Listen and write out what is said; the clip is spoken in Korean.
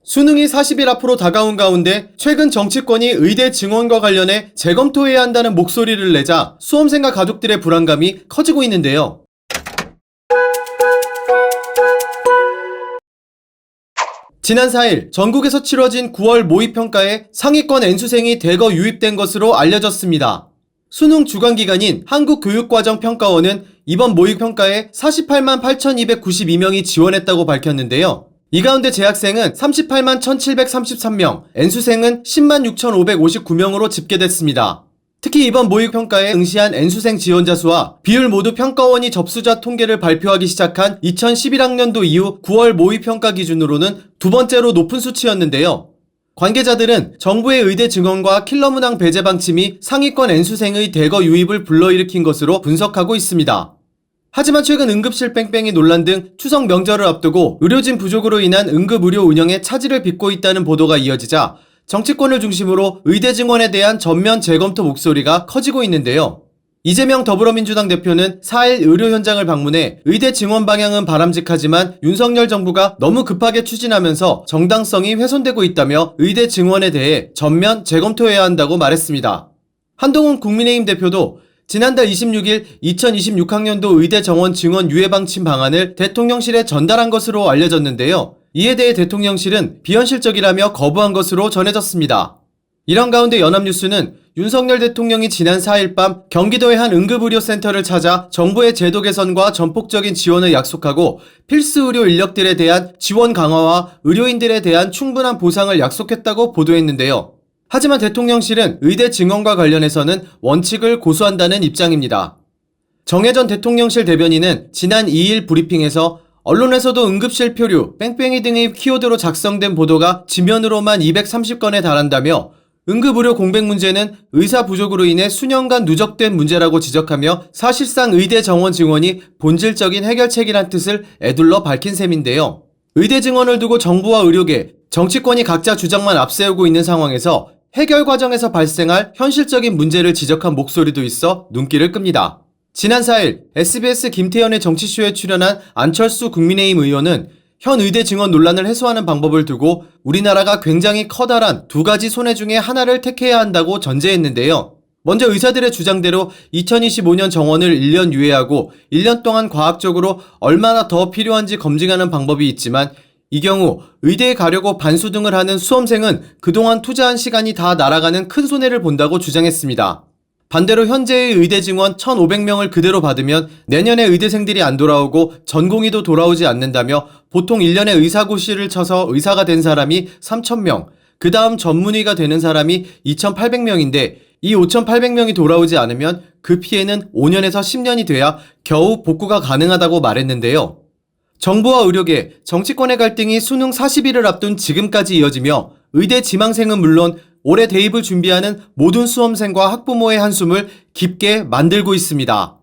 수능이 40일 앞으로 다가온 가운데 최근 정치권이 의대 증원과 관련해 재검토해야 한다는 목소리를 내자 수험생과 가족들의 불안감이 커지고 있는데요. 지난 4일 전국에서 치러진 9월 모의평가에 상위권 N수생이 대거 유입된 것으로 알려졌습니다. 수능 주관기관인 한국교육과정평가원은 이번 모의평가에 48만 8,292명이 지원했다고 밝혔는데요. 이 가운데 재학생은 38만 1,733명, N수생은 10만 6,559명으로 집계됐습니다. 특히 이번 모의평가에 응시한 N수생 지원자 수와 비율 모두 평가원이 접수자 통계를 발표하기 시작한 2011학년도 이후 9월 모의평가 기준으로는 두 번째로 높은 수치였는데요. 관계자들은 정부의 의대 증원과 킬러 문항 배제 방침이 상위권 N수생의 대거 유입을 불러일으킨 것으로 분석하고 있습니다. 하지만 최근 응급실 뺑뺑이 논란 등 추석 명절을 앞두고 의료진 부족으로 인한 응급의료 운영에 차질을 빚고 있다는 보도가 이어지자 정치권을 중심으로 의대 증원에 대한 전면 재검토 목소리가 커지고 있는데요. 이재명 더불어민주당 대표는 4일 의료 현장을 방문해 의대 증원 방향은 바람직하지만 윤석열 정부가 너무 급하게 추진하면서 정당성이 훼손되고 있다며 의대 증원에 대해 전면 재검토해야 한다고 말했습니다. 한동훈 국민의힘 대표도 지난달 26일 2026학년도 의대 정원 증원 유예 방침 방안을 대통령실에 전달한 것으로 알려졌는데요. 이에 대해 대통령실은 비현실적이라며 거부한 것으로 전해졌습니다. 이런 가운데 연합뉴스는 윤석열 대통령이 지난 4일 밤 경기도의 한 응급의료센터를 찾아 정부의 제도 개선과 전폭적인 지원을 약속하고 필수 의료 인력들에 대한 지원 강화와 의료인들에 대한 충분한 보상을 약속했다고 보도했는데요. 하지만 대통령실은 의대 증원과 관련해서는 원칙을 고수한다는 입장입니다. 정혜전 대통령실 대변인은 지난 2일 브리핑에서 언론에서도 응급실 표류, 뺑뺑이 등의 키워드로 작성된 보도가 지면으로만 230건에 달한다며 응급의료 공백 문제는 의사 부족으로 인해 수년간 누적된 문제라고 지적하며 사실상 의대 정원 증원이 본질적인 해결책이란 뜻을 에둘러 밝힌 셈인데요. 의대 증원을 두고 정부와 의료계, 정치권이 각자 주장만 앞세우고 있는 상황에서 해결 과정에서 발생할 현실적인 문제를 지적한 목소리도 있어 눈길을 끕니다. 지난 4일 SBS 김태현의 정치쇼에 출연한 안철수 국민의힘 의원은 현 의대 증원 논란을 해소하는 방법을 두고 우리나라가 굉장히 커다란 두 가지 손해 중에 하나를 택해야 한다고 전제했는데요. 먼저 의사들의 주장대로 2025년 정원을 1년 유예하고 1년 동안 과학적으로 얼마나 더 필요한지 검증하는 방법이 있지만 이 경우 의대에 가려고 반수등을 하는 수험생은 그동안 투자한 시간이 다 날아가는 큰 손해를 본다고 주장했습니다. 반대로 현재의 의대 증원 1,500명을 그대로 받으면 내년에 의대생들이 안 돌아오고 전공의도 돌아오지 않는다며 보통 1년에 의사고시를 쳐서 의사가 된 사람이 3,000명, 그 다음 전문의가 되는 사람이 2,800명인데 이 5,800명이 돌아오지 않으면 그 피해는 5년에서 10년이 돼야 겨우 복구가 가능하다고 말했는데요. 정부와 의료계, 정치권의 갈등이 수능 40일을 앞둔 지금까지 이어지며 의대 지망생은 물론 올해 대입을 준비하는 모든 수험생과 학부모의 한숨을 깊게 만들고 있습니다.